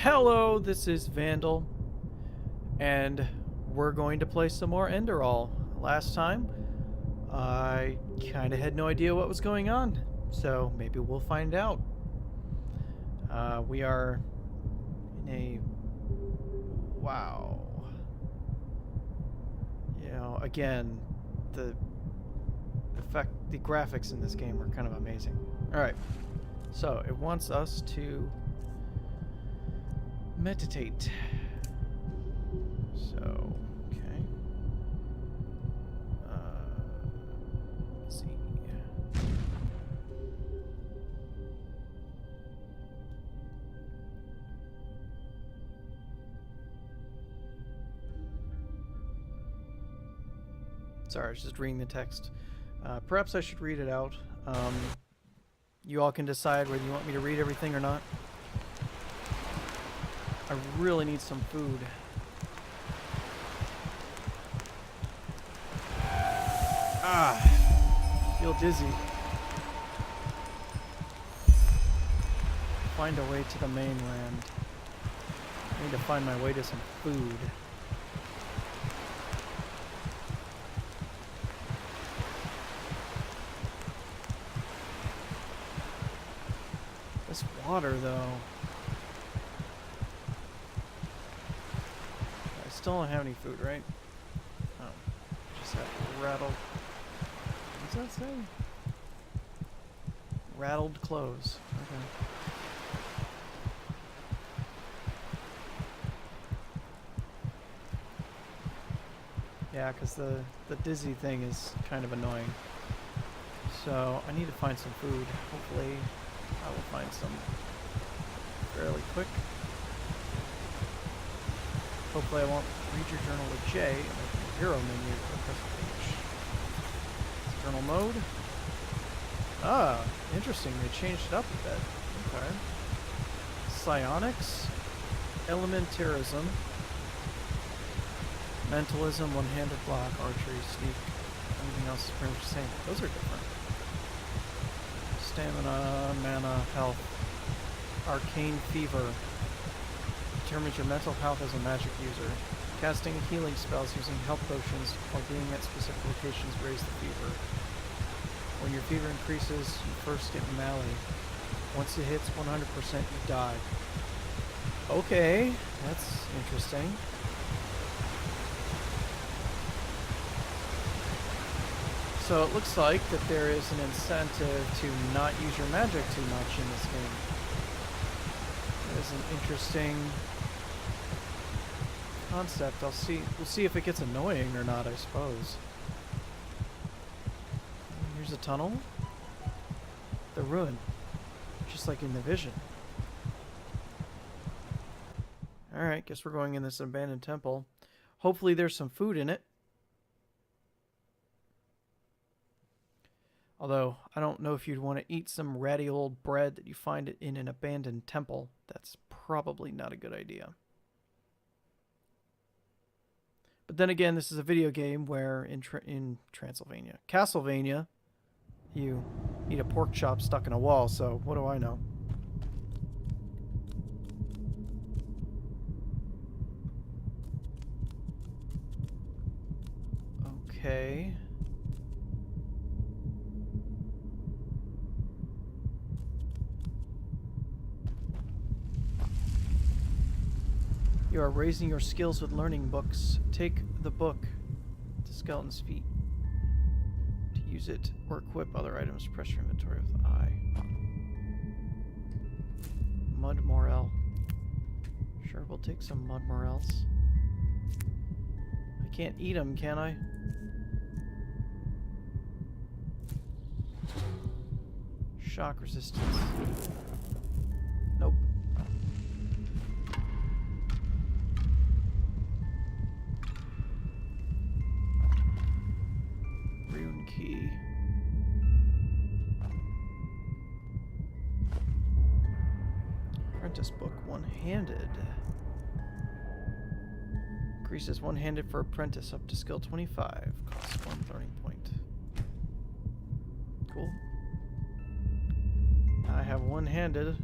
Hello, this is Vandal, and we're going to play some more Enderal. Last time, I kind of had no idea what was going on, so maybe we'll find out. We are in a... Wow. You know, again, the graphics in this game are kind of amazing. Alright, so it wants us to meditate. So, okay. Let's see. Sorry, I was just reading the text. Perhaps I should read it out. You all can decide whether you want me to read everything or not. I really need some food. I feel dizzy. Find a way to the mainland. I need to find my way to some food. This water, though. I still don't have any food, right? Oh, just have rattled. What's that say? Rattled clothes. Okay. Yeah, because the dizzy thing is kind of annoying. So I need to find some food. Hopefully I will find some fairly quick. Hopefully I won't read your journal with J and open the hero menu or press the page. Journal mode. Ah, interesting. They changed it up a bit. Okay. Psionics. Elementarism. Mentalism, one-handed block, archery, sneak. Everything else is pretty much the same. Those are different. Stamina, mana, health. Arcane fever. Determines your mental health as a magic user. Casting healing spells using health potions while being at specific locations raise the fever. When your fever increases, you first get melee. Once it hits 100%, you die. Okay, that's interesting. So it looks like that there is an incentive to not use your magic too much in this game. That is an interesting concept. We'll see if it gets annoying or not, I suppose. Here's a tunnel. The ruin. Just like in the vision. Alright, guess we're going in this abandoned temple. Hopefully there's some food in it. Although, I don't know if you'd want to eat some ratty old bread that you find in an abandoned temple. That's probably not a good idea. But then again, this is a video game where in Transylvania, Castlevania, you eat a pork chop stuck in a wall, so what do I know? Okay. You are raising your skills with learning books. Take the book to Skeleton's feet. To use it or equip other items, press your inventory with I. Mud Morel. Sure, we'll take some Mud Morels. I can't eat them, can I? Shock resistance. Nope. Key. Apprentice book, one-handed. Increases one-handed for apprentice up to skill 25. Costs 1 learning point. Cool. I have one-handed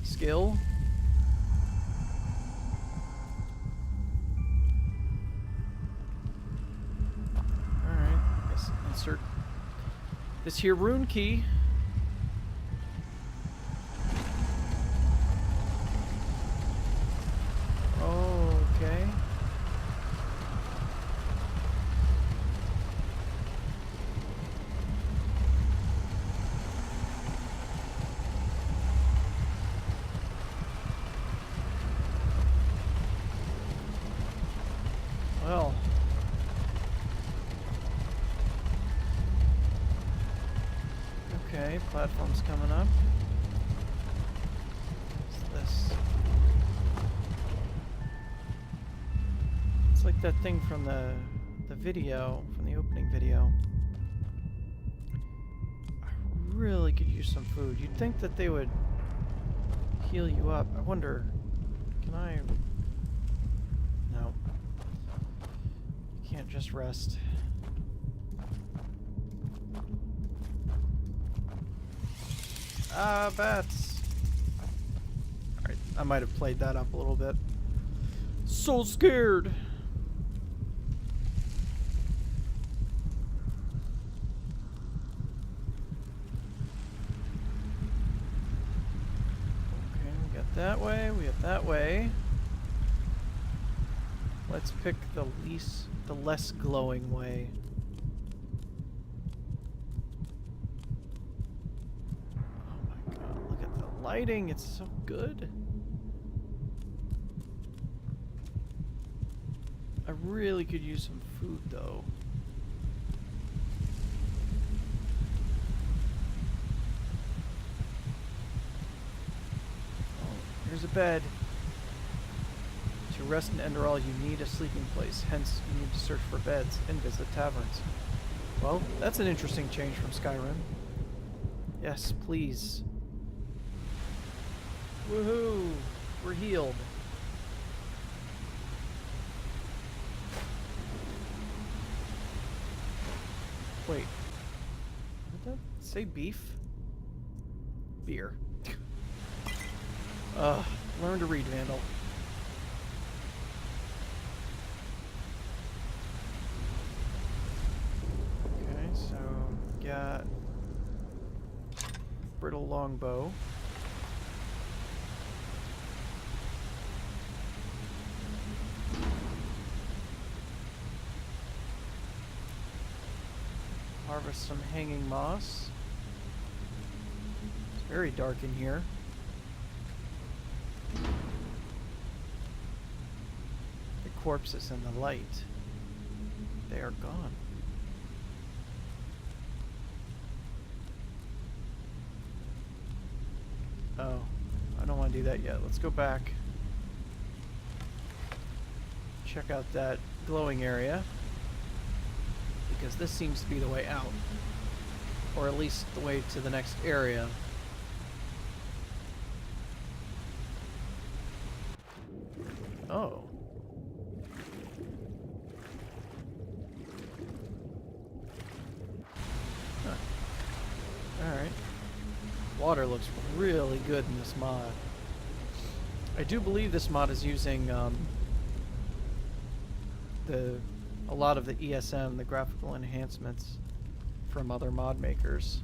skill. This here rune key. Okay. Well. Okay, platform's coming up. What's this? It's like that thing from the video, from the opening video. I really could use some food. You'd think that they would heal you up. I wonder, can I? No. You can't just rest. Ah, bats. Alright, I might have played that up a little bit. So scared! Okay, we got that way, we got that way. Let's pick the less glowing way. Lighting, it's so good. I really could use some food though. Oh, here's a bed. To rest in Enderal, you need a sleeping place. Hence, you need to search for beds and visit taverns. Well, that's an interesting change from Skyrim. Yes, please. Woohoo! We're healed. Wait. Did that say beef? Beer. Learn to read, Vandal. Okay, so got brittle longbow. Harvest some hanging moss. It's very dark in here. The corpses in the light. They are gone. Oh, I don't want to do that yet. Let's go back. Check out that glowing area. Because this seems to be the way out. Or at least the way to the next area. Oh. Huh. Alright. Water looks really good in this mod. I do believe this mod is using a lot of the ESM, the graphical enhancements, from other mod makers.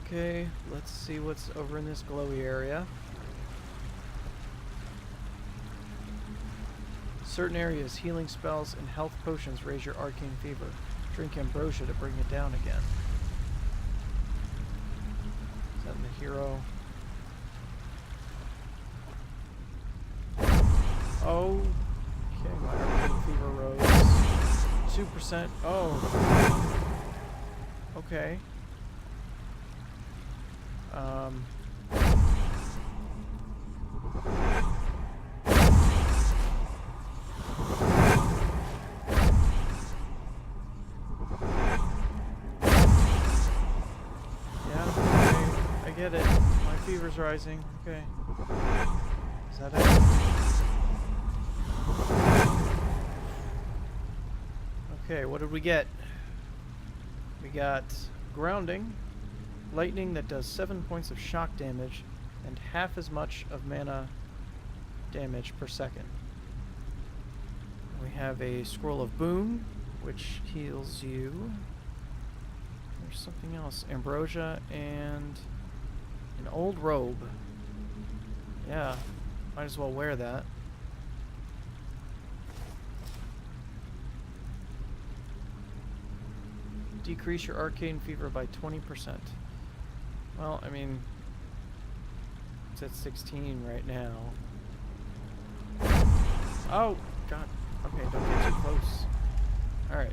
Okay, let's see what's over in this glowy area. Certain areas, healing spells and health potions raise your arcane fever. Drink ambrosia to bring it down again. Is that in the hero? Oh, okay, my arcane fever rose 2%. Oh, okay. Yeah, okay, I get it. My fever's rising. Okay. Is that it? Okay, what did we get? We got grounding, lightning that does 7 points of shock damage, and half as much of mana damage per second. have a Scroll of Boon, which heals you. There's something else. Ambrosia and an old robe. Yeah, might as well wear that. Decrease your arcane fever by 20%. Well, I mean, it's at 16 right now. Oh, God. Okay, don't get too close. Alright.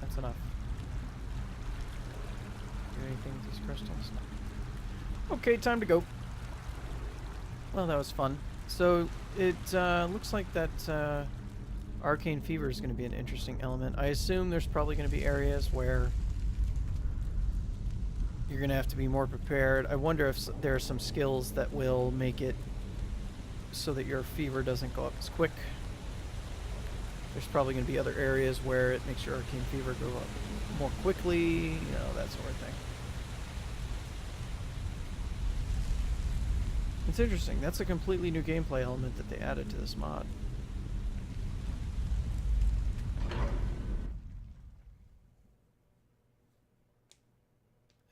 That's enough. Do anything with these crystals? No. Okay, time to go. Well, that was fun. So, it looks like that arcane fever is going to be an interesting element. I assume there's probably going to be areas where you're going to have to be more prepared. I wonder if there are some skills that will make it so that your fever doesn't go up as quick. There's probably going to be other areas where it makes your arcane fever go up more quickly, you know, that sort of thing. It's interesting. That's a completely new gameplay element that they added to this mod.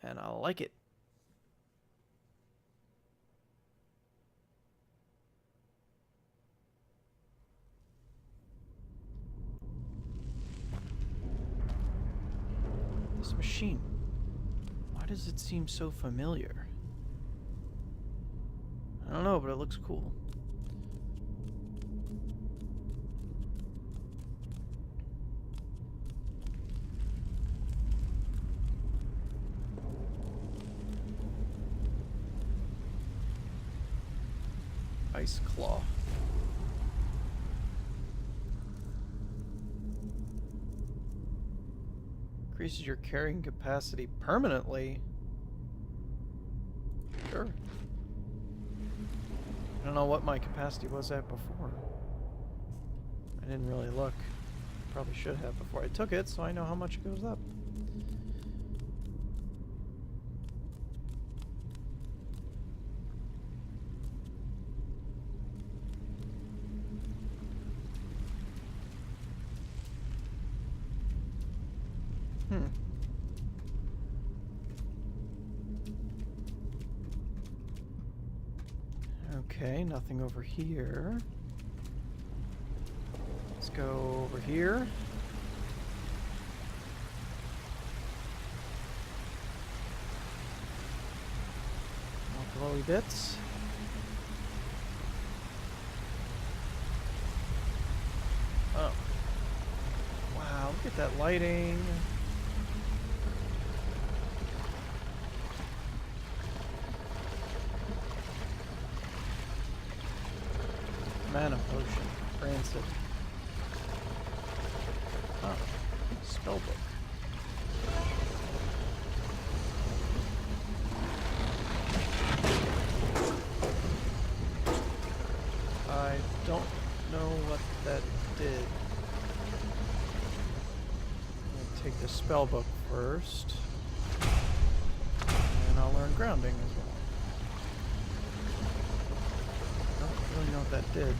And I like it. This machine. Why does it seem so familiar? I don't know, but it looks cool. Ice Claw. Increases your carrying capacity permanently. Sure. I don't know what my capacity was at before. I didn't really look. Probably should have before I took it, so I know how much it goes up. Okay, nothing over here. Let's go over here. More glowy bits. Oh. Wow, look at that lighting. Mana potion. Rancid. Oh. Spellbook. I don't know what that did. I'm gonna take the spellbook first. And I'll learn grounding as well. I don't really know what that did.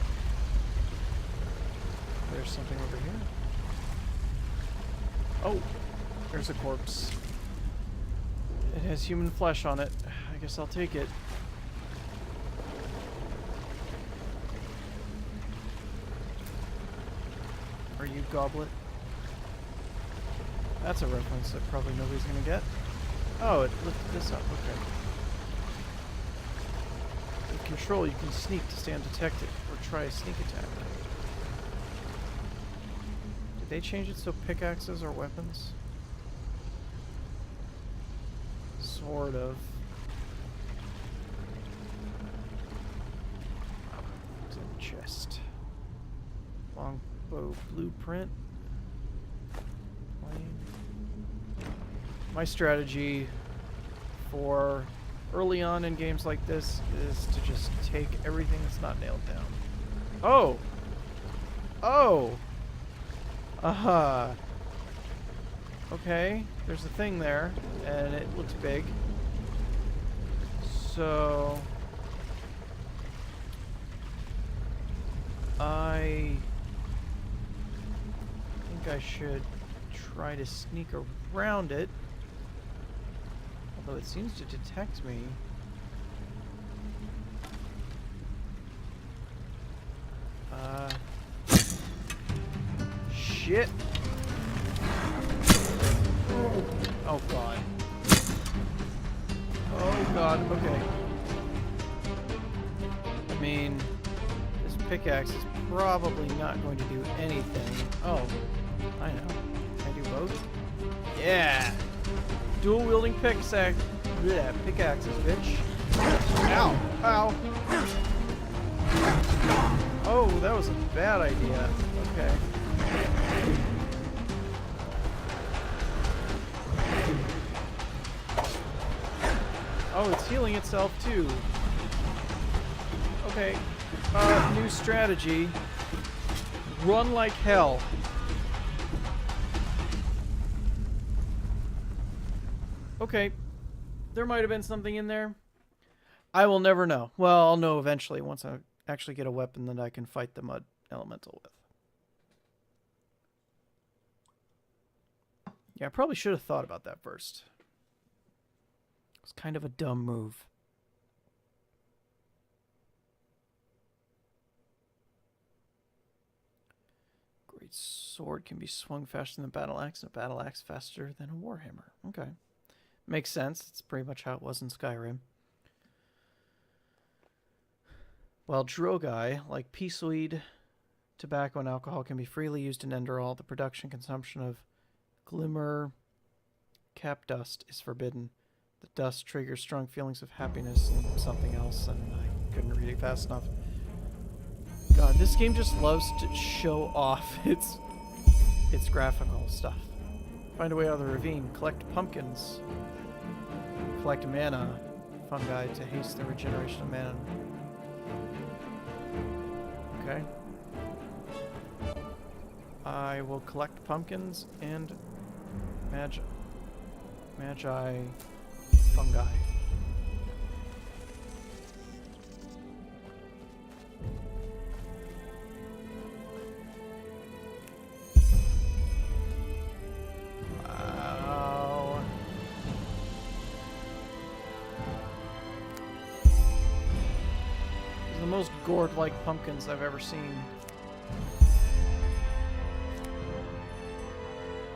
There's something over here. Oh, there's a corpse. It has human flesh on it. I guess I'll take it. Are you Goblet? That's a reference that probably nobody's gonna get. Oh, it lifted this up. Okay. With control, you can sneak to stay undetected, or try a sneak attack. Did they change it so pickaxes are weapons? Sort of. It's in the chest. Longbow blueprint. My strategy for early on in games like this is to just take everything that's not nailed down. Oh! Oh! Aha! Okay, there's a thing there, and it looks big. So... think I should try to sneak around it. Although it seems to detect me. Shit! Oh god. Oh god, okay. I mean, this pickaxe is probably not going to do anything. Oh, I know. Can I do both? Yeah! Dual wielding pickaxe. Yeah, pickaxes, bitch. Ow! Ow! Oh, that was a bad idea. Okay. Oh, it's healing itself too. Okay. New strategy. Run like hell. Okay. There might have been something in there. I will never know. Well, I'll know eventually once I actually get a weapon that I can fight the mud elemental with. Yeah, I probably should have thought about that first. It was kind of a dumb move. Great sword can be swung faster than a battle axe, and a battle axe faster than a warhammer. Okay. Makes sense. It's pretty much how it was in Skyrim. While drogai, like peaceweed, tobacco, and alcohol, can be freely used in Enderal, the production and consumption of glimmer cap dust is forbidden. The dust triggers strong feelings of happiness and something else, and I couldn't read it fast enough. God, this game just loves to show off its graphical stuff. Find a way out of the ravine. Collect pumpkins. Collect mana fungi to haste the regeneration of mana. Okay. I will collect pumpkins and magi fungi. Wow. These are the most gourd-like pumpkins I've ever seen.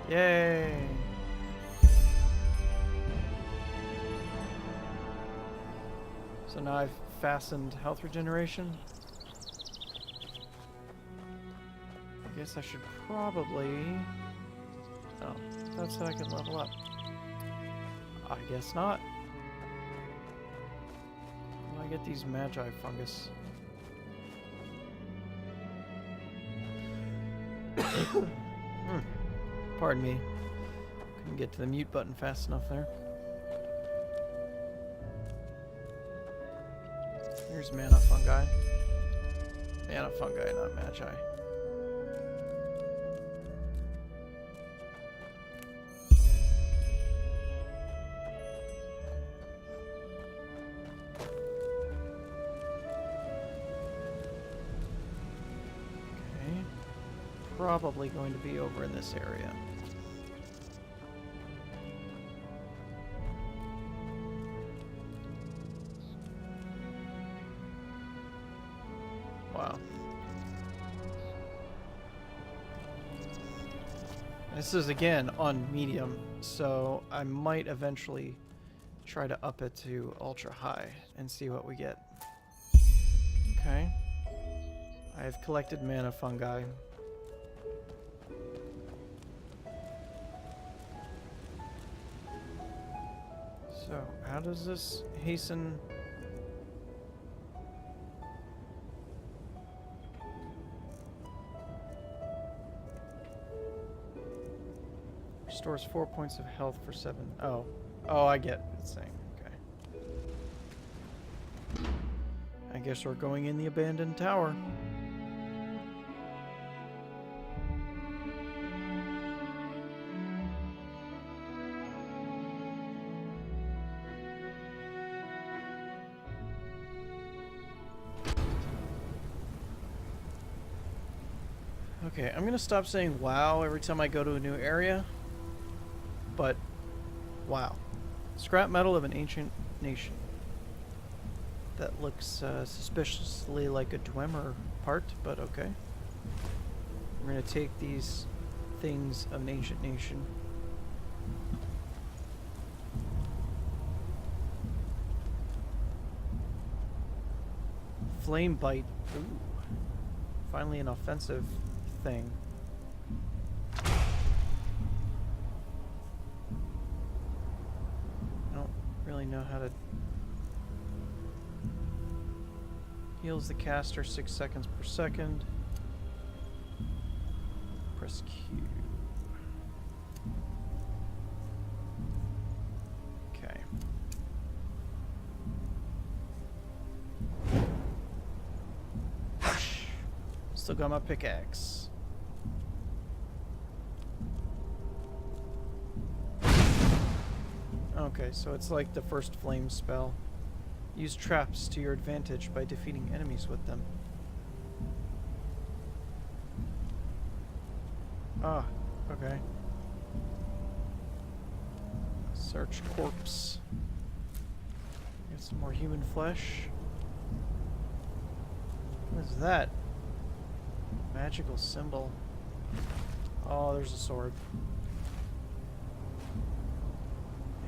Yay! So now I've fastened health regeneration. I guess I should probably... Oh, that said I could level up. I guess not. How do I get these magi fungus? Pardon me. Couldn't get to the mute button fast enough there. Here's mana fungi. Mana fungi, not magi. Okay. Probably going to be over in this area. Wow. This is again on medium, so I might eventually try to up it to ultra high and see what we get. Okay. I have collected mana fungi. So, how does this hasten? Restores 4 points of health for 7. Oh. Oh, I get what it's saying. Okay. I guess we're going in the abandoned tower. Okay, I'm gonna stop saying wow every time I go to a new area. But, wow. Scrap metal of an ancient nation. That looks suspiciously like a Dwemer part, but okay. We're gonna take these things of an ancient nation. Flame bite. Ooh. Finally an offensive thing. I don't really know how to... Heals the caster 6 seconds per second. Press Q. Okay. Still got my pickaxe. Okay, so it's like the first flame spell. Use traps to your advantage by defeating enemies with them. Ah, okay. Search corpse. Get some more human flesh. What is that? Magical symbol. Oh, there's a sword.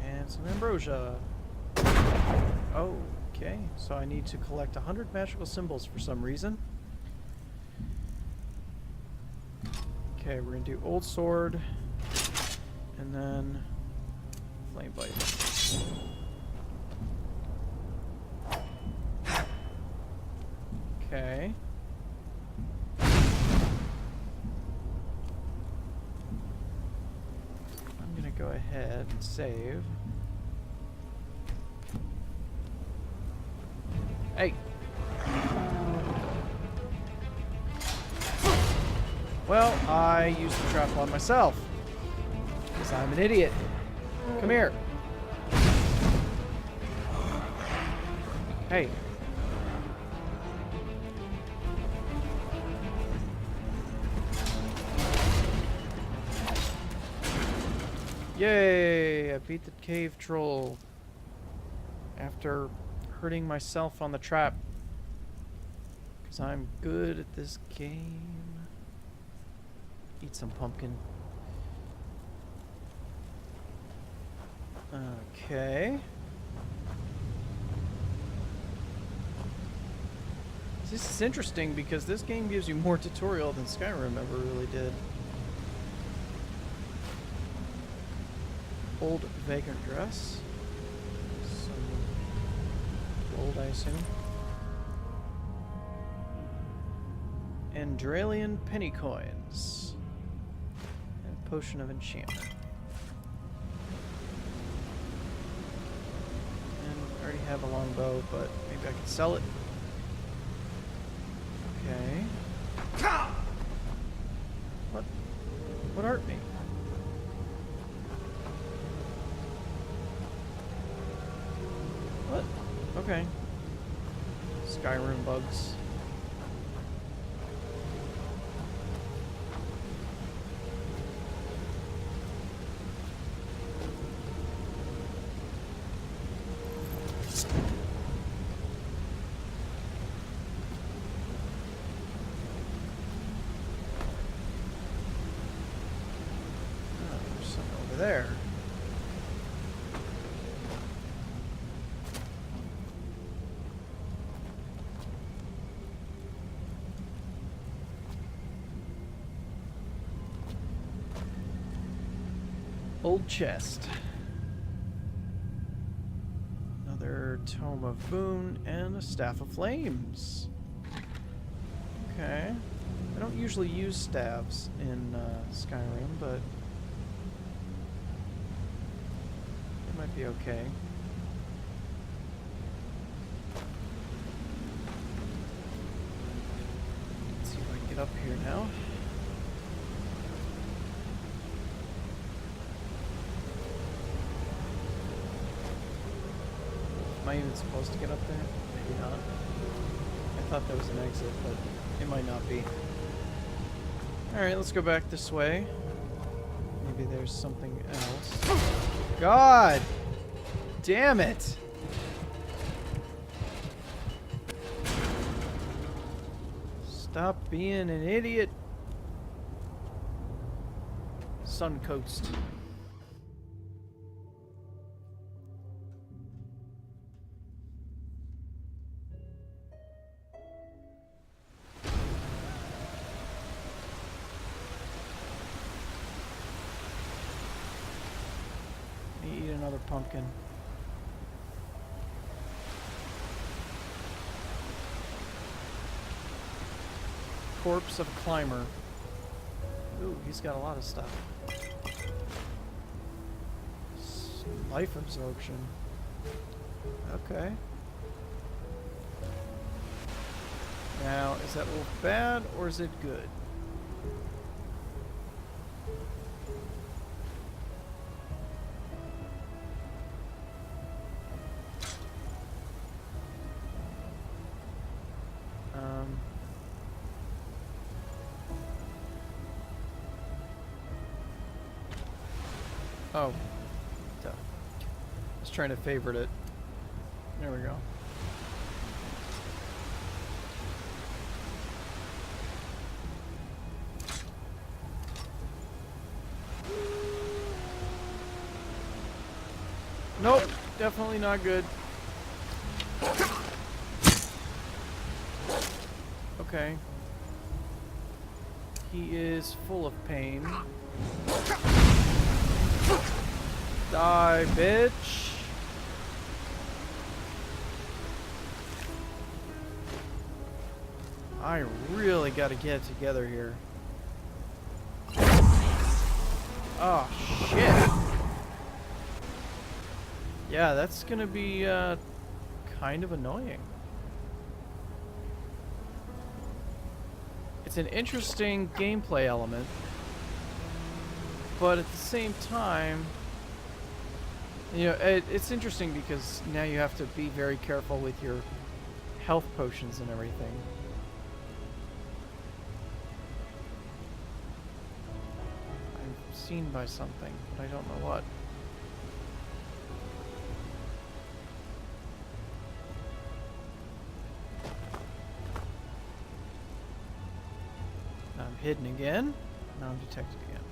And some ambrosia. Okay, so I need to collect 100 magical symbols for some reason. Okay, we're gonna do old sword, and then flame bite. Okay. I'm gonna go ahead and save. Hey! Well, I used the trap on myself. Because I'm an idiot. Come here. Hey. Yay! I beat the cave troll. After hurting myself on the trap. Because I'm good at this game. Eat some pumpkin. Okay. This is interesting because this game gives you more tutorial than Skyrim ever really did. Old vagrant dress. Some gold, I assume. Enderalian penny coins. And a potion of enchantment. And I already have a longbow, but maybe I can sell it. Okay. What hurt me? What? Okay. Skyrim bugs. There. Old chest. Another tome of boon and a staff of flames. Okay. I don't usually use staves in Skyrim, but might be okay. Let's see if I can get up here now. Am I even supposed to get up there? Maybe not. I thought there was an exit, but it might not be. Alright, let's go back this way. Maybe there's something else. God! Damn it! Stop being an idiot. Sun Coast. Eat another pumpkin. Corpse of Climber. Ooh, he's got a lot of stuff. Life absorption. Okay. Now, is that wolf bad or is it good? Oh. Duh. I was trying to favorite it. There we go. Nope, definitely not good. Okay. He is full of pain. Die, bitch. I really gotta get it together here. Oh, shit. Yeah, that's gonna be kind of annoying. It's an interesting gameplay element, but at the same time, you know, it's interesting because now you have to be very careful with your health potions and everything. I'm seen by something, but I don't know what. I'm hidden again. Now I'm detected again.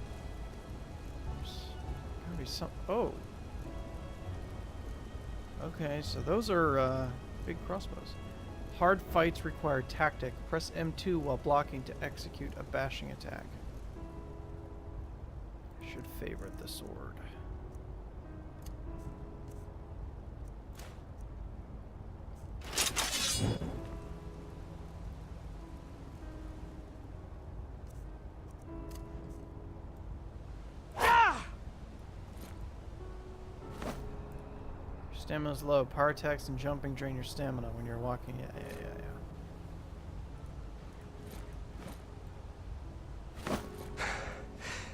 There's gotta be some. Oh. Okay, so those are big crossbows. Hard fights require tactic. Press M2 while blocking to execute a bashing attack. Should favorite the sword. Stamina's low. Power attacks and jumping drain your stamina when you're walking. Yeah.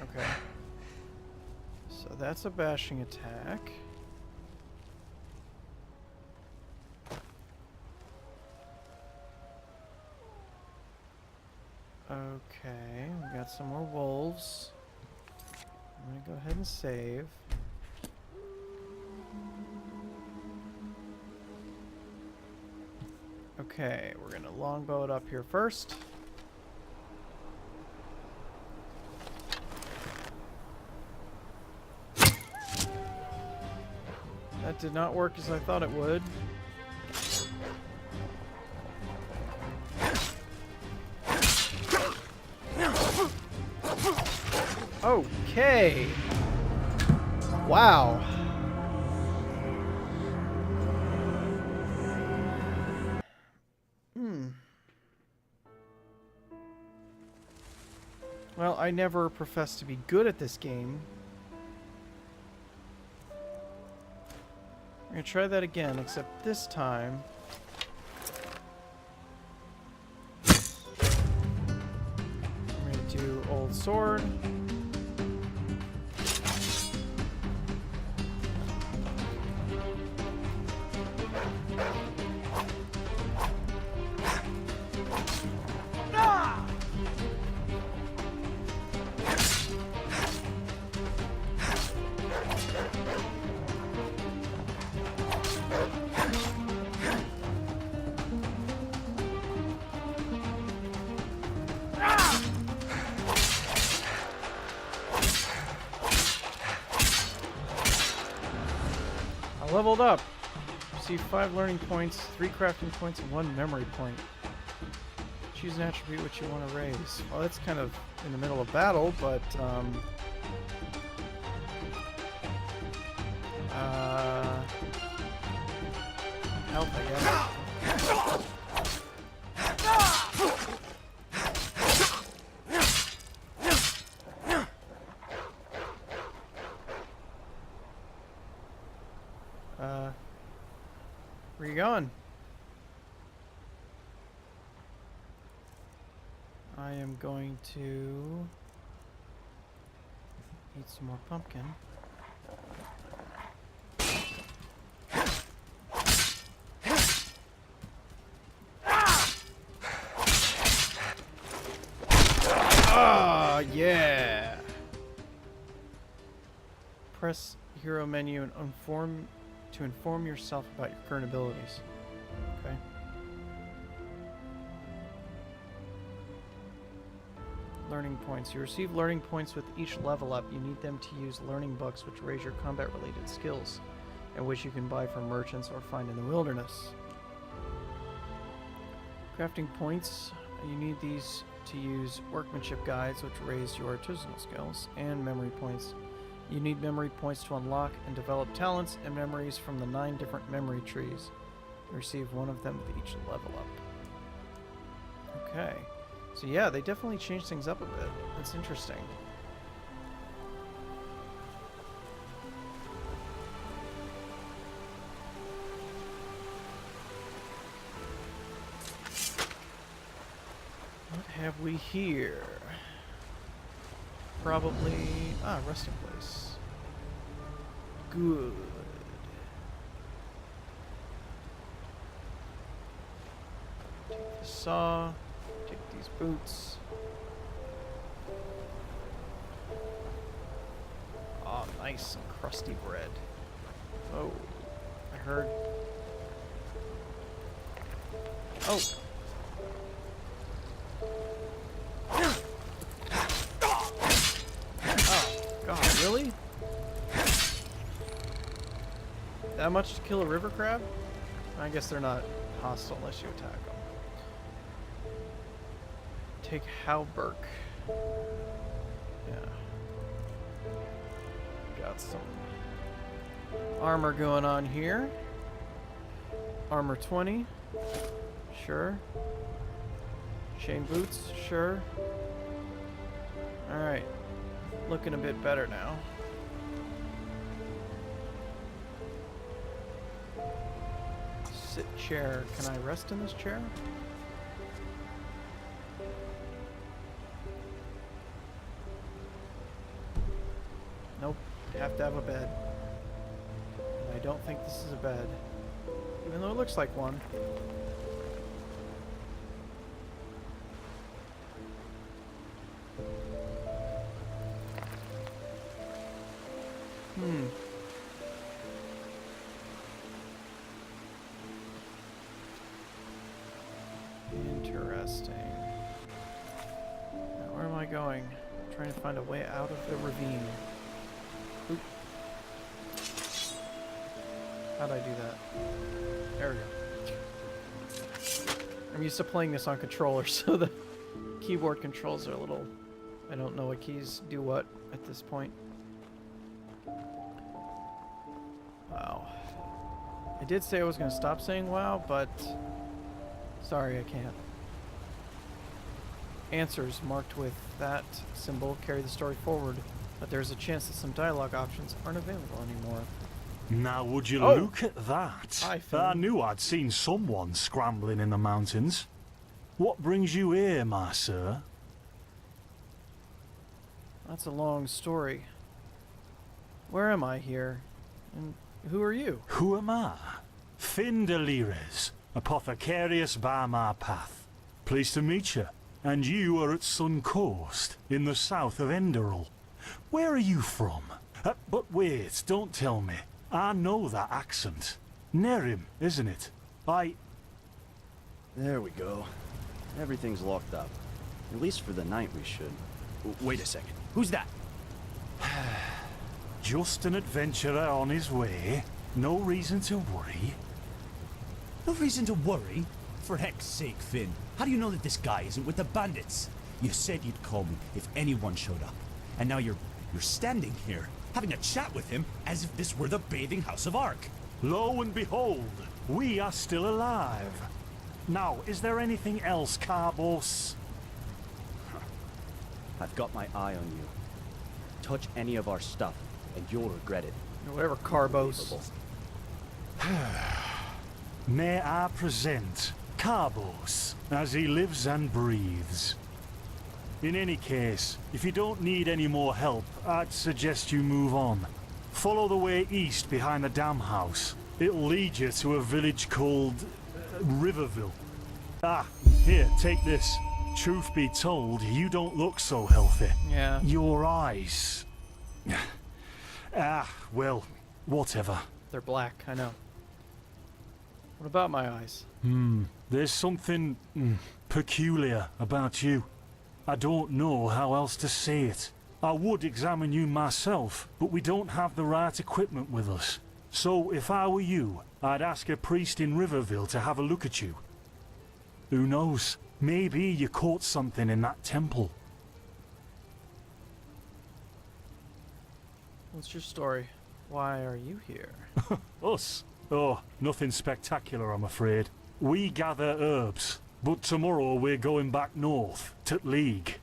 Okay. So that's a bashing attack. Okay, we got some more wolves. I'm gonna go ahead and save. Okay, we're gonna longbow it up here first. That did not work as I thought it would. Okay. Wow. Well, I never professed to be good at this game. We're gonna try that again, except this time I'm gonna do old sword. Leveled up. Receive 5 learning points, 3 crafting points, and 1 memory point. Choose an attribute which you want to raise. Well, that's kind of in the middle of battle, but health, I guess. Where you going? I am going to eat some more pumpkin. Ah, yeah. Press hero menu and inform yourself about your current abilities. Okay. Learning points. You receive learning points with each level up. You need them to use learning books which raise your combat related skills and which you can buy from merchants or find in the wilderness. Crafting points. You need these to use workmanship guides which raise your artisanal skills, and memory points. You need memory points to unlock and develop talents and memories from the 9 different memory trees. You receive 1 of them with each level up. Okay. So yeah, they definitely changed things up a bit. That's interesting. What have we here? Probably... resting place. Good. Take the saw. Take these boots. Oh, nice. Some crusty bread. Oh. I heard... Oh! God, really? That much to kill a river crab? I guess they're not hostile unless you attack them. Take Halberg. Yeah. Got some armor going on here. Armor 20. Sure. Chain boots. Sure. Alright. Looking a bit better now. Sit chair. Can I rest in this chair? Nope. Have to have a bed. And I don't think this is a bed. Even though it looks like one. Interesting. Now, where am I going? I'm trying to find a way out of the ravine. Oop. How'd I do that? There we go. I'm used to playing this on controller, so the keyboard controls are a little... I don't know what keys do what at this point. Wow. I did say I was going to stop saying wow, but... Sorry, I can't. Answers marked with that symbol carry the story forward, but there's a chance that some dialogue options aren't available anymore. Now would you look at that? I knew I'd seen someone scrambling in the mountains. What brings you here, my sir? That's a long story. Where am I here? And who are you? Who am I? Findelires, apothecarius by my path. Pleased to meet you. And you are at Sun Coast, in the south of Enderal. Where are you from? But wait, don't tell me. I know that accent. Nerim, isn't it? There we go. Everything's locked up. At least for the night we should. Wait a second. Who's that? Just an adventurer on his way. No reason to worry. No reason to worry. For heck's sake, Finn. How do you know that this guy isn't with the bandits? You said you'd call me if anyone showed up. And now you're standing here, having a chat with him as if this were the bathing house of Ark. Lo and behold, we are still alive. Now, is there anything else, Carbos? I've got my eye on you. Touch any of our stuff, and you'll regret it. Whatever, Carbos. May I present Carbos, as he lives and breathes. In any case, if you don't need any more help, I'd suggest you move on. Follow the way east behind the dam house. It'll lead you to a village called Riverville. Ah, here, take this. Truth be told, you don't look so healthy. Yeah. Your eyes... well, whatever. They're black, I know. What about my eyes? There's something peculiar about you. I don't know how else to say it. I would examine you myself, but we don't have the right equipment with us. So if I were you, I'd ask a priest in Riverville to have a look at you. Who knows? Maybe you caught something in that temple. What's your story? Why are you here? Us? Oh, nothing spectacular, I'm afraid. We gather herbs, but tomorrow we're going back north, to League.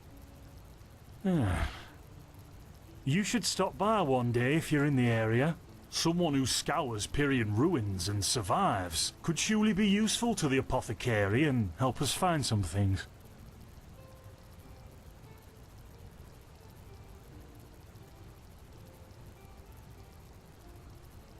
You should stop by one day if you're in the area. Someone who scours Pyrian ruins and survives could surely be useful to the apothecary and help us find some things.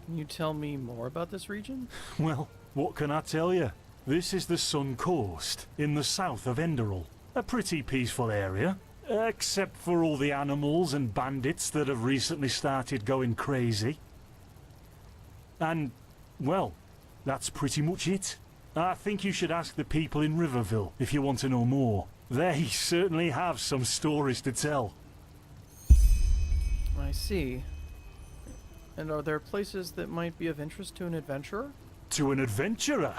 Can you tell me more about this region? Well, what can I tell you? This is the Sun Coast, in the south of Enderal. A pretty peaceful area, except for all the animals and bandits that have recently started going crazy. And, well, that's pretty much it. I think you should ask the people in Riverville if you want to know more. They certainly have some stories to tell. I see. And are there places that might be of interest to an adventurer? To an adventurer?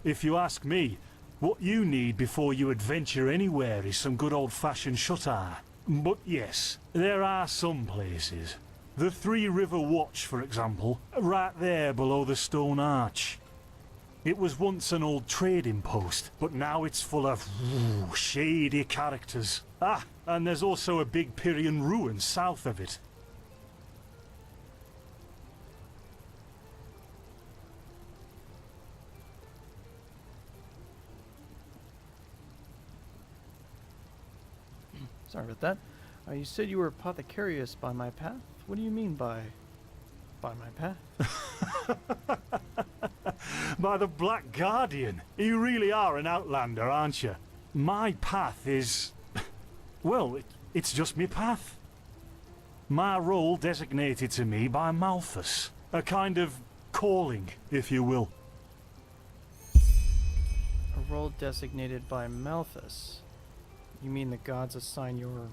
If you ask me, what you need before you adventure anywhere is some good old-fashioned shut-eye. But yes, there are some places. The Three River Watch, for example, right there below the stone arch. It was once an old trading post, but now it's full of shady characters. Ah, and there's also a big Pyrian ruin south of it. Sorry about that. You said you were apothecarius by my path? What do you mean by my path? By the Black Guardian. You really are an outlander, aren't you? My path is... well, it's just me path. My role designated to me by Malthus. A kind of calling, if you will. A role designated by Malthus? You mean the gods assign your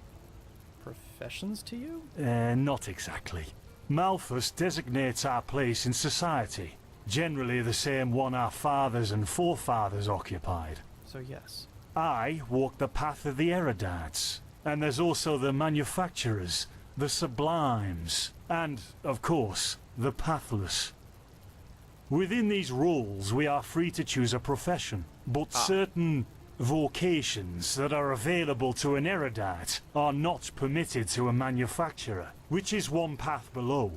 professions to you? Not exactly. Malthus designates our place in society. Generally the same one our fathers and forefathers occupied. So yes. I walk the path of the erudites. And there's also the manufacturers, the sublimes, and, of course, the pathless. Within these roles we are free to choose a profession, but certain vocations that are available to an erudite are not permitted to a manufacturer, which is one path below.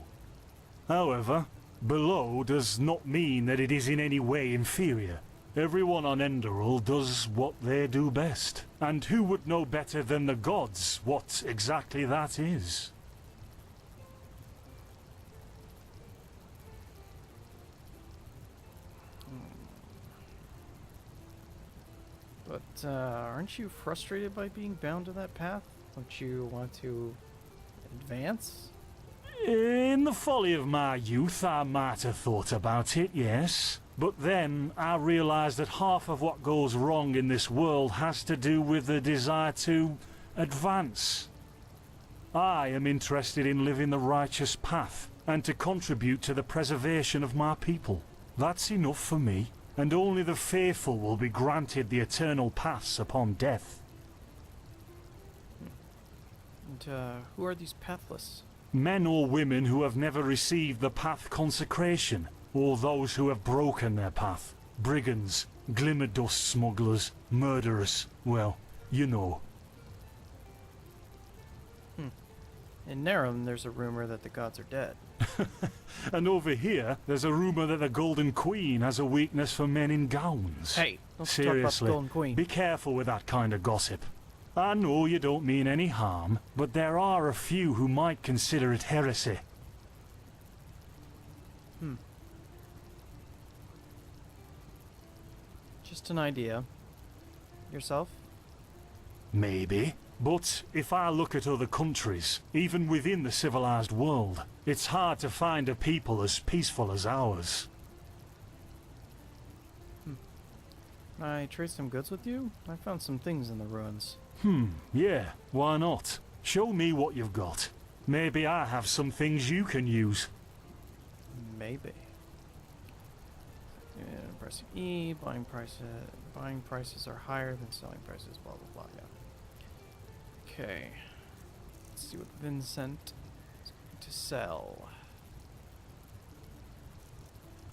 However, below does not mean that it is in any way inferior. Everyone on Enderal does what they do best, and who would know better than the gods what exactly that is? But, aren't you frustrated by being bound to that path? Don't you want to advance? In the folly of my youth, I might have thought about it, yes. But then I realized that half of what goes wrong in this world has to do with the desire to advance. I am interested in living the righteous path, and to contribute to the preservation of my people. That's enough for me, and only the faithful will be granted the eternal paths upon death. And who are these pathless? Men or women who have never received the path consecration, or those who have broken their path. Brigands, glimmer dust smugglers, murderers, well, you know. In Narum, there's a rumor that the gods are dead. And over here, there's a rumour that the Golden Queen has a weakness for men in gowns. Hey, don't talk about the Seriously, Golden Queen. be careful with that kind of gossip. I know you don't mean any harm, but there are a few who might consider it heresy. Just an idea. Yourself? Maybe. But if I look at other countries, even within the civilized world, it's hard to find a people as peaceful as ours. Can I trade some goods with you? I found some things in the ruins. Yeah, why not? Show me what you've got. Maybe I have some things you can use. Maybe. Yeah, pressing E, buying prices are higher than selling prices, blah blah blah, yeah. Okay. Let's see what Vincent is going to sell.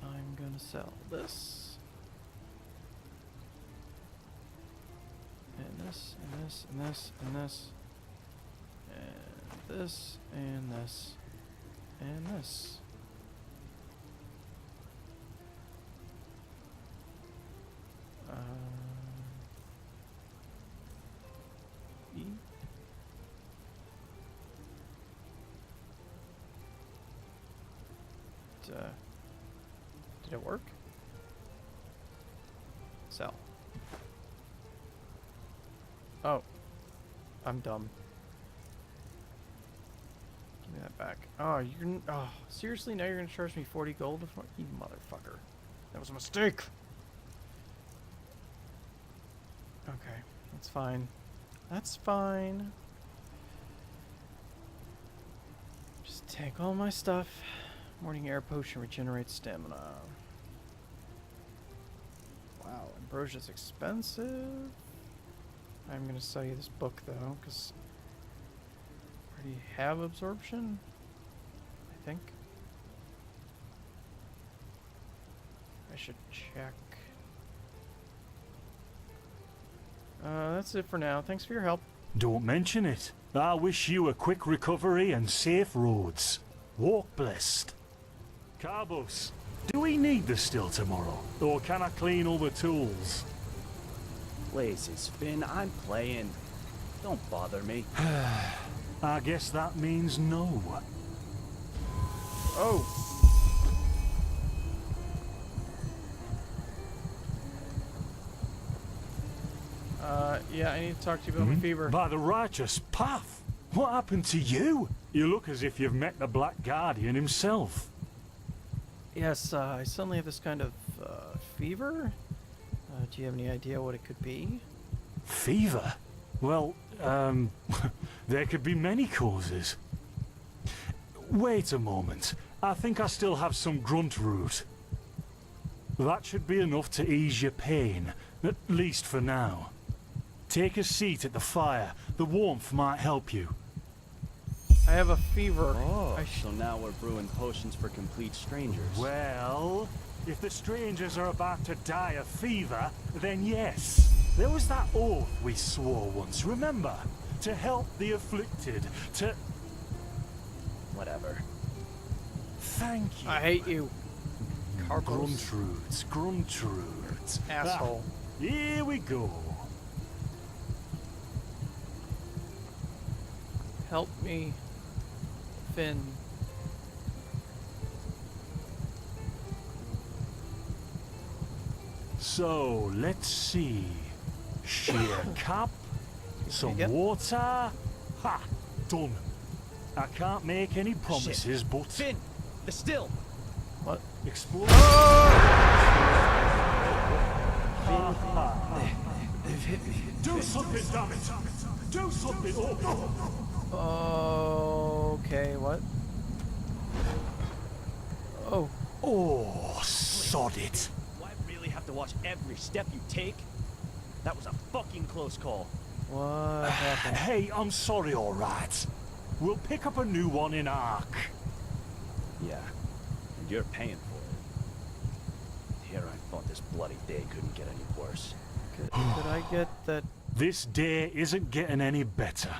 I'm gonna sell this. And this, and this, and this, and this. And this, and this, and this. E. Did it work? Sell. Oh. I'm dumb. Give me that back. Oh, you're... Oh, seriously? Now you're gonna charge me 40 gold? You motherfucker. That was a mistake! Okay. That's fine. That's fine. Just take all my stuff. Morning air potion regenerates stamina. Wow, ambrosia's expensive. I'm gonna sell you this book though, because I already have absorption, I think. I should check. That's it for now. Thanks for your help. Don't mention it. I wish you a quick recovery and safe roads. Walk blessed. Carbos, do we need the still tomorrow? Or can I clean all the tools? Blazes, Finn, I'm playing. Don't bother me. I guess that means no. Oh! Yeah, I need to talk to you about my fever. By the righteous path! What happened to you? You look as if you've met the Black Guardian himself. Yes, I suddenly have this kind of, fever. Do you have any idea what it could be? Fever? Well, there could be many causes. Wait a moment. I think I still have some grunt root. That should be enough to ease your pain, at least for now. Take a seat at the fire. The warmth might help you. I have a fever. Oh, so now we're brewing potions for complete strangers. Well, if the strangers are about to die of fever, then yes. There was that oath we swore once, remember? To help the afflicted, to... Whatever. Thank you. I hate you. Carbos. Gruntroots. Asshole. Ah, here we go. Help me, Finn. So, let's see. Sheer cap, some again? water. Ha! Done. I can't make any promises, but... Finn! The still! What? Explore... Do something, damn it! Do something! Oh. Okay, what? Oh, sod it. Do I really have to watch every step you take? That was a fucking close call. What happened? Hey, I'm sorry, all right. We'll pick up a new one in Ark. Yeah, and you're paying for it. Here I thought this bloody day couldn't get any worse. Could I get that? This day isn't getting any better.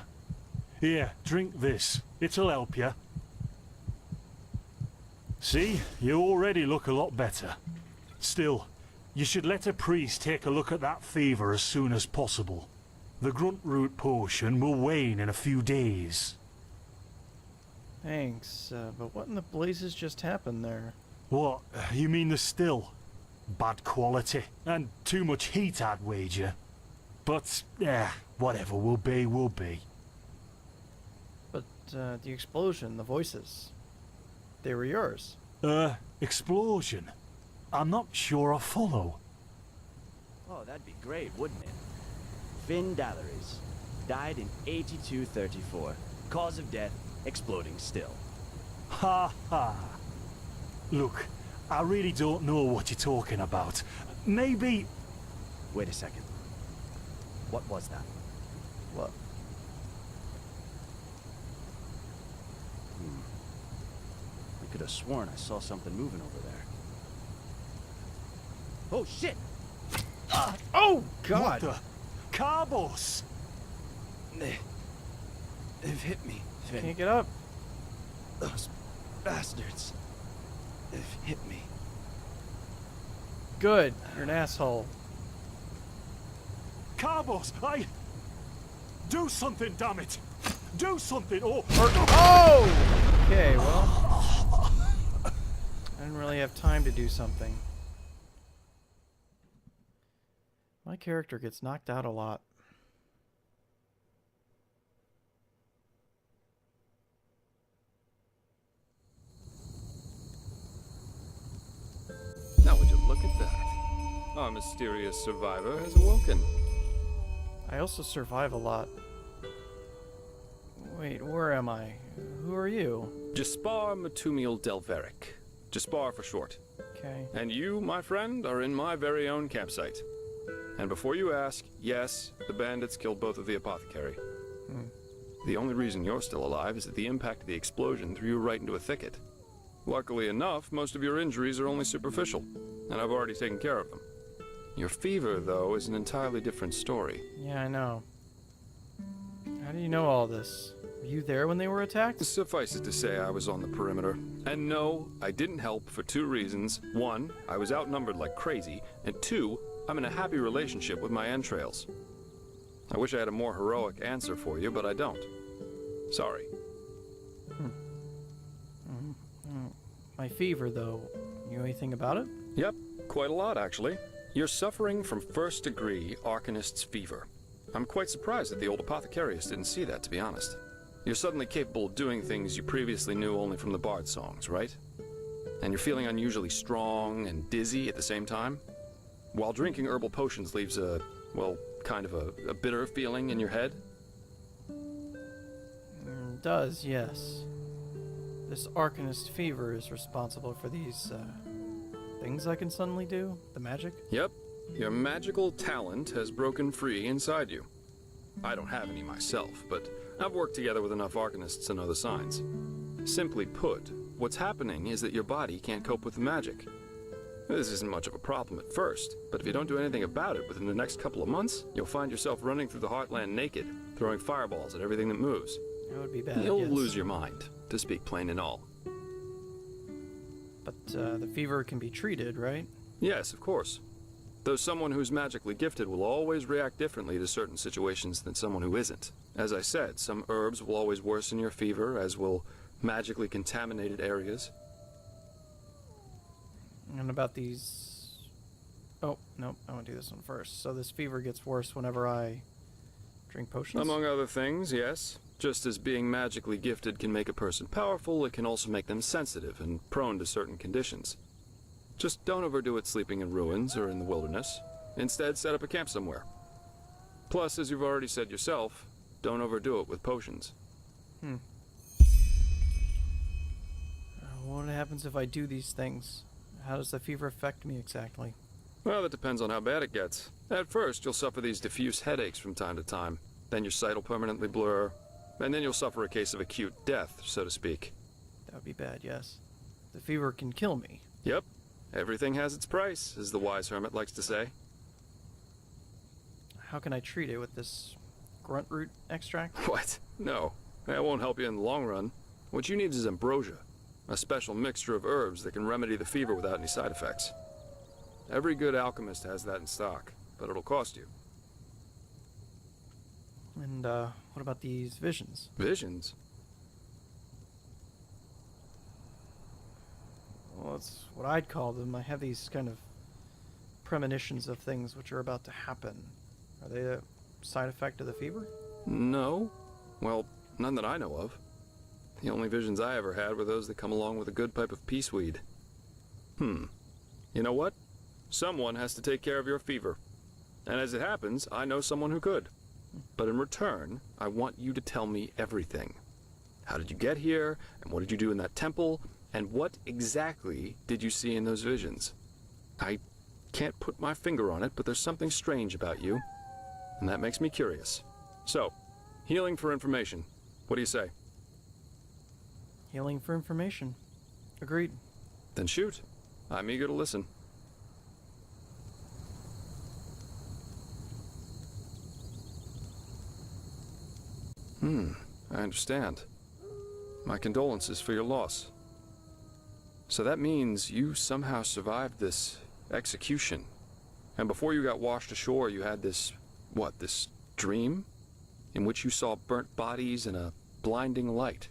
Here, drink this. It'll help you. See, you already look a lot better. Still, you should let a priest take a look at that fever as soon as possible. The grunt root potion will wane in a few days. Thanks, but what in the blazes just happened there? What? You mean the still? Bad quality, and too much heat, I'd wager. But, whatever will be, will be. But, the explosion, the voices, they were yours. Explosion? I'm not sure I follow. Oh, that'd be great, wouldn't it? Vandal died in 8234. Cause of death, exploding still. Ha ha. Look, I really don't know what you're talking about. Maybe... Wait a second. What was that? What? I could have sworn I saw something moving over there. Oh shit! Oh, God! What the... Carbos! They've hit me, Finn. Can't get up. Those bastards. They've hit me. Good. You're an asshole. Carbos, do something, damn it! Do something, or... Oh! Okay, well... I didn't really have time to do something. My character gets knocked out a lot. Now would you look at that? Our mysterious survivor has awoken. I also survive a lot. Wait, where am I? Who are you? Jaspar Matumiel Delveric. Jaspar for short. Okay. And you, my friend, are in my very own campsite. And before you ask, yes, the bandits killed both of the apothecary. The only reason you're still alive is that the impact of the explosion threw you right into a thicket. Luckily enough, most of your injuries are only superficial, and I've already taken care of them. Your fever, though, is an entirely different story. Yeah, I know. How do you know all this? Were you there when they were attacked? Suffice it to say, I was on the perimeter. And no, I didn't help for two reasons. One, I was outnumbered like crazy, and two, I'm in a happy relationship with my entrails. I wish I had a more heroic answer for you, but I don't. Sorry. My fever, though. You know anything about it? Yep, quite a lot, actually. You're suffering from first-degree Arcanist's fever. I'm quite surprised that the old apothecarius didn't see that, to be honest. You're suddenly capable of doing things you previously knew only from the bard songs, right? And you're feeling unusually strong and dizzy at the same time? While drinking herbal potions leaves a, well, kind of a bitter feeling in your head? It does, yes. This Arcanist fever is responsible for these, things I can suddenly do? The magic? Yep. Your magical talent has broken free inside you. I don't have any myself, but I've worked together with enough Arcanists to know the signs. Simply put, what's happening is that your body can't cope with the magic. This isn't much of a problem at first, but if you don't do anything about it within the next couple of months, you'll find yourself running through the heartland naked, throwing fireballs at everything that moves. That would be bad, You'll yes. lose your mind, to speak plain and all. But, the fever can be treated, right? Yes, of course. Though someone who's magically gifted will always react differently to certain situations than someone who isn't. As I said, some herbs will always worsen your fever, as will magically contaminated areas. And about these... Oh, no, I want to do this one first. So this fever gets worse whenever I drink potions? Among other things, yes. Just as being magically gifted can make a person powerful, it can also make them sensitive and prone to certain conditions. Just don't overdo it sleeping in ruins or in the wilderness. Instead, set up a camp somewhere. Plus, as you've already said yourself, don't overdo it with potions. What happens if I do these things? How does the fever affect me exactly? Well, that depends on how bad it gets. At first, you'll suffer these diffuse headaches from time to time. Then your sight will permanently blur. And then you'll suffer a case of acute death, so to speak. That would be bad, yes. The fever can kill me. Yep. Everything has its price, as the wise hermit likes to say. How can I treat it with this grunt root extract? What? No. That won't help you in the long run. What you need is ambrosia, a special mixture of herbs that can remedy the fever without any side effects. Every good alchemist has that in stock, but it'll cost you. And, what about these visions? Visions? Well, that's what I'd call them. I have these kind of premonitions of things which are about to happen. Are they a side effect of the fever? No. Well, none that I know of. The only visions I ever had were those that come along with a good pipe of peaceweed. You know what? Someone has to take care of your fever. And as it happens, I know someone who could. But in return, I want you to tell me everything. How did you get here? And what did you do in that temple? And what exactly did you see in those visions? I can't put my finger on it, but there's something strange about you. And that makes me curious. So, healing for information. What do you say? Healing for information. Agreed. Then shoot. I'm eager to listen. I understand. My condolences for your loss. So that means you somehow survived this execution. And before you got washed ashore, you had this, this dream? In which you saw burnt bodies and a blinding light.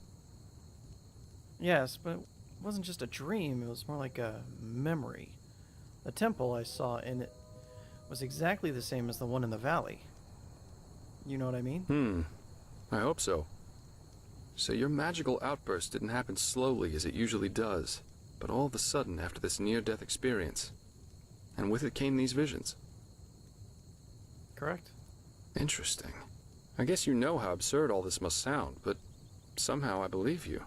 Yes, but it wasn't just a dream, it was more like a memory. The temple I saw in it was exactly the same as the one in the valley. You know what I mean? I hope so. So your magical outburst didn't happen slowly as it usually does, but all of a sudden after this near-death experience. And with it came these visions. Correct. Interesting. I guess you know how absurd all this must sound, but somehow I believe you.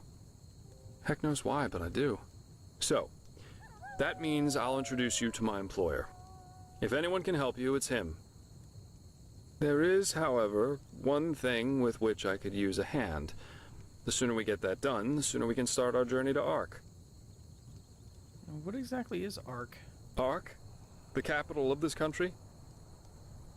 Heck knows why, but I do. So, that means I'll introduce you to my employer. If anyone can help you, it's him. There is, however, one thing with which I could use a hand. The sooner we get that done, the sooner we can start our journey to Ark. What exactly is Ark? Ark? The capital of this country?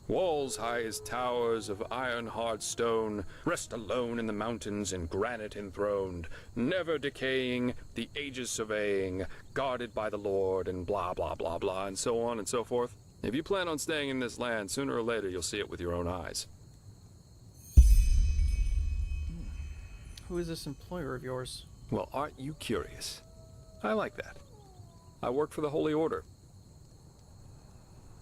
Walls high as towers of iron-hard stone, rest alone in the mountains in granite enthroned, never decaying, the ages surveying, guarded by the Lord, and blah blah blah blah, and so on and so forth. If you plan on staying in this land, sooner or later you'll see it with your own eyes. Who is this employer of yours? Well, aren't you curious? I like that. I work for the Holy Order.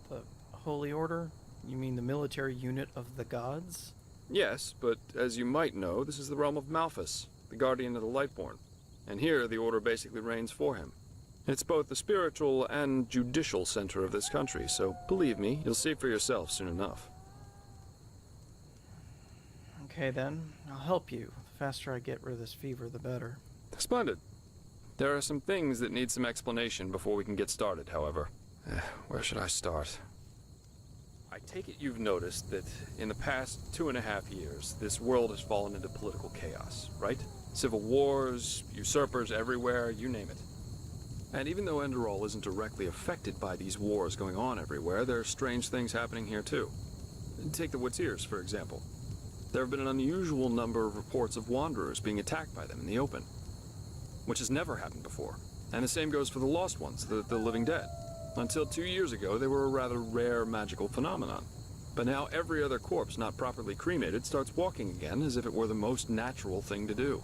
The Holy Order? You mean the military unit of the gods? Yes, but as you might know, this is the realm of Malphas, the guardian of the Lightborn. And here, the Order basically reigns for him. It's both the spiritual and judicial center of this country, so believe me, you'll see for yourself soon enough. Okay then, I'll help you. The faster I get rid of this fever, the better. Splendid. There are some things that need some explanation before we can get started, however. Where should I start? I take it you've noticed that in the past 2.5 years, this world has fallen into political chaos, right? Civil wars, usurpers everywhere, you name it. And even though Enderal isn't directly affected by these wars going on everywhere, there are strange things happening here too. Take the Woods-Ears, for example. There have been an unusual number of reports of wanderers being attacked by them in the open, which has never happened before. And the same goes for the Lost Ones, the living dead. Until 2 years ago, they were a rather rare magical phenomenon. But now every other corpse not properly cremated starts walking again as if it were the most natural thing to do.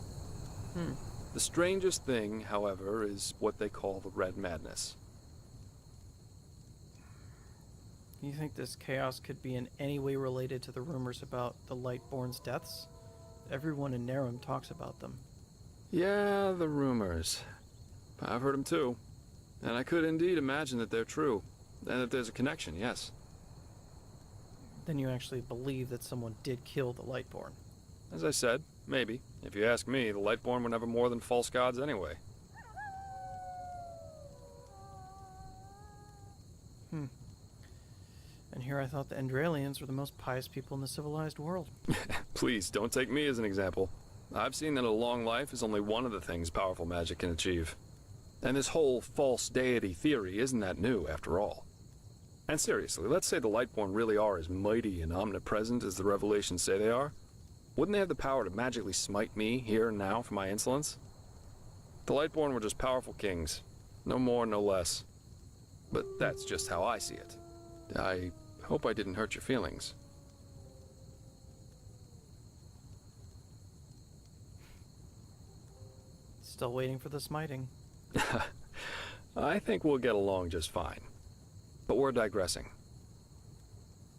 The strangest thing, however, is what they call the Red Madness. You think this chaos could be in any way related to the rumors about the Lightborn's deaths? Everyone in Narum talks about them. Yeah, the rumors. I've heard them too. And I could indeed imagine that they're true. And that there's a connection, yes. Then you actually believe that someone did kill the Lightborn. As I said, maybe. If you ask me, the Lightborn were never more than false gods anyway. And here I thought the Enderalians were the most pious people in the civilized world. Please, don't take me as an example. I've seen that a long life is only one of the things powerful magic can achieve. And this whole false deity theory isn't that new, after all. And seriously, let's say the Lightborn really are as mighty and omnipresent as the revelations say they are. Wouldn't they have the power to magically smite me here and now for my insolence? The Lightborn were just powerful kings. No more, no less. But that's just how I see it. I hope I didn't hurt your feelings. Still waiting for the smiting. I think we'll get along just fine. But we're digressing.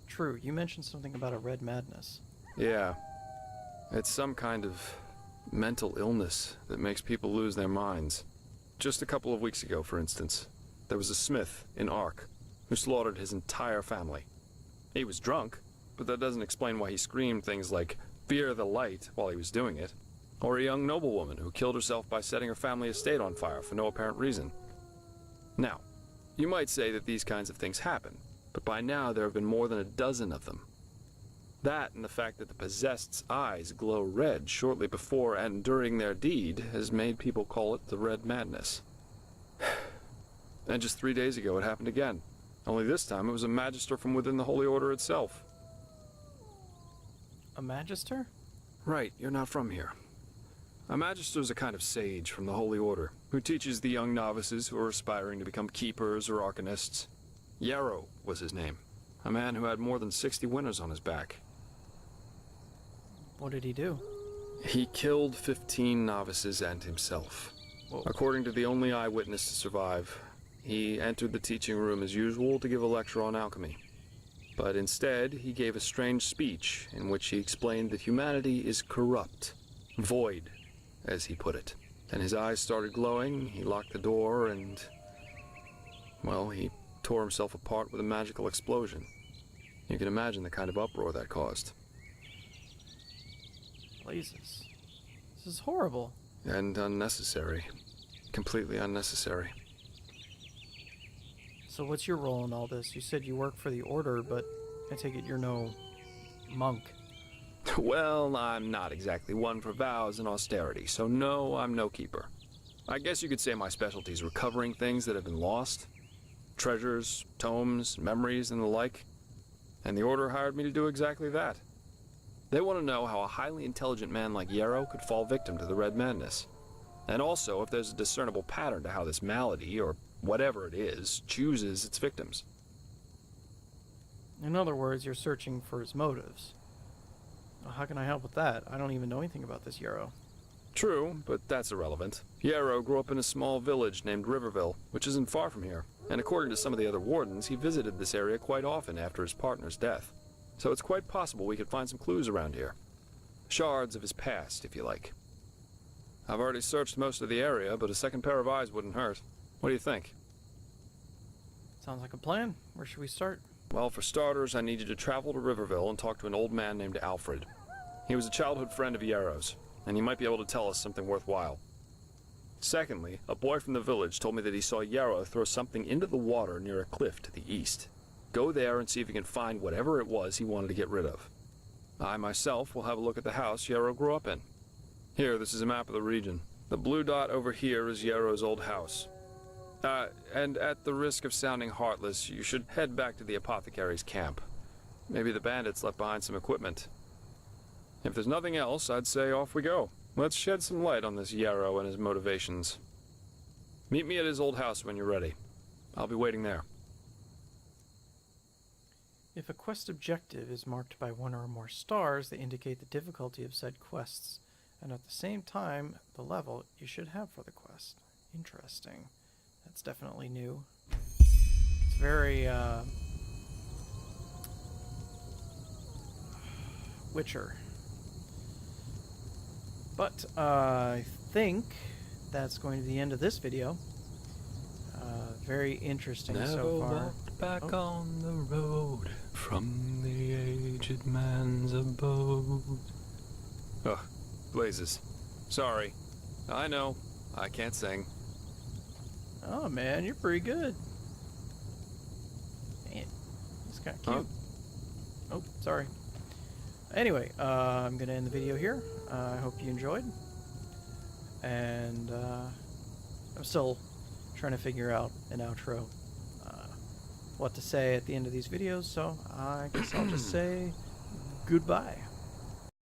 True, you mentioned something about a red madness. Yeah. It's some kind of mental illness that makes people lose their minds. Just a couple of weeks ago, for instance, there was a smith in Ark who slaughtered his entire family. He was drunk, but that doesn't explain why he screamed things like, "Fear the light," while he was doing it. Or a young noblewoman who killed herself by setting her family estate on fire for no apparent reason. Now, you might say that these kinds of things happen, but by now there have been more than a dozen of them. That and the fact that the possessed's eyes glow red shortly before and during their deed has made people call it the Red Madness. And just 3 days ago it happened again. Only this time it was a magister from within the Holy Order itself. A magister? Right, you're not from here. A magister is a kind of sage from the Holy Order, who teaches the young novices who are aspiring to become keepers or arcanists. Yarrow was his name, a man who had more than 60 winners on his back. What did he do? He killed 15 novices and himself. Whoa. According to the only eyewitness to survive, he entered the teaching room as usual to give a lecture on alchemy. But instead, he gave a strange speech in which he explained that humanity is corrupt, void, as he put it. Then his eyes started glowing, he locked the door, and, well, he tore himself apart with a magical explosion. You can imagine the kind of uproar that caused. Blazes. This is horrible. And unnecessary. Completely unnecessary. So what's your role in all this? You said you work for the Order, but I take it you're no monk. Well, I'm not exactly one for vows and austerity, so no, I'm no keeper. I guess you could say my specialty is recovering things that have been lost. Treasures, tomes, memories, and the like. And the Order hired me to do exactly that. They want to know how a highly intelligent man like Yarrow could fall victim to the Red Madness. And also if there's a discernible pattern to how this malady, or whatever it is, chooses its victims. In other words, you're searching for his motives. Well, how can I help with that? I don't even know anything about this Yarrow. True, but that's irrelevant. Yarrow grew up in a small village named Riverville, which isn't far from here. And according to some of the other wardens, he visited this area quite often after his partner's death. So it's quite possible we could find some clues around here. Shards of his past, if you like. I've already searched most of the area, but a second pair of eyes wouldn't hurt. What do you think? Sounds like a plan. Where should we start? Well, for starters, I need you to travel to Riverville and talk to an old man named Alfred. He was a childhood friend of Yarrow's, and he might be able to tell us something worthwhile. Secondly, a boy from the village told me that he saw Yarrow throw something into the water near a cliff to the east. Go there and see if you can find whatever it was he wanted to get rid of. I myself will have a look at the house Yarrow grew up in. Here, this is a map of the region. The blue dot over here is Yarrow's old house. And at the risk of sounding heartless, you should head back to the apothecary's camp. Maybe the bandits left behind some equipment. If there's nothing else, I'd say off we go. Let's shed some light on this Yarrow and his motivations. Meet me at his old house when you're ready. I'll be waiting there. If a quest objective is marked by one or more stars, they indicate the difficulty of said quests, and at the same time, the level you should have for the quest. Interesting. That's definitely new. It's very, Witcher. But, I think that's going to be the end of this video. Very interesting so far. Walked back on the road from the aged man's abode. Ugh, blazes. Sorry. I know, I can't sing. Oh man, you're pretty good. kind of cute. Oh, sorry. Anyway, I'm going to end the video here. I hope you enjoyed. And I'm still trying to figure out an outro. What to say at the end of these videos, so I guess I'll just say goodbye.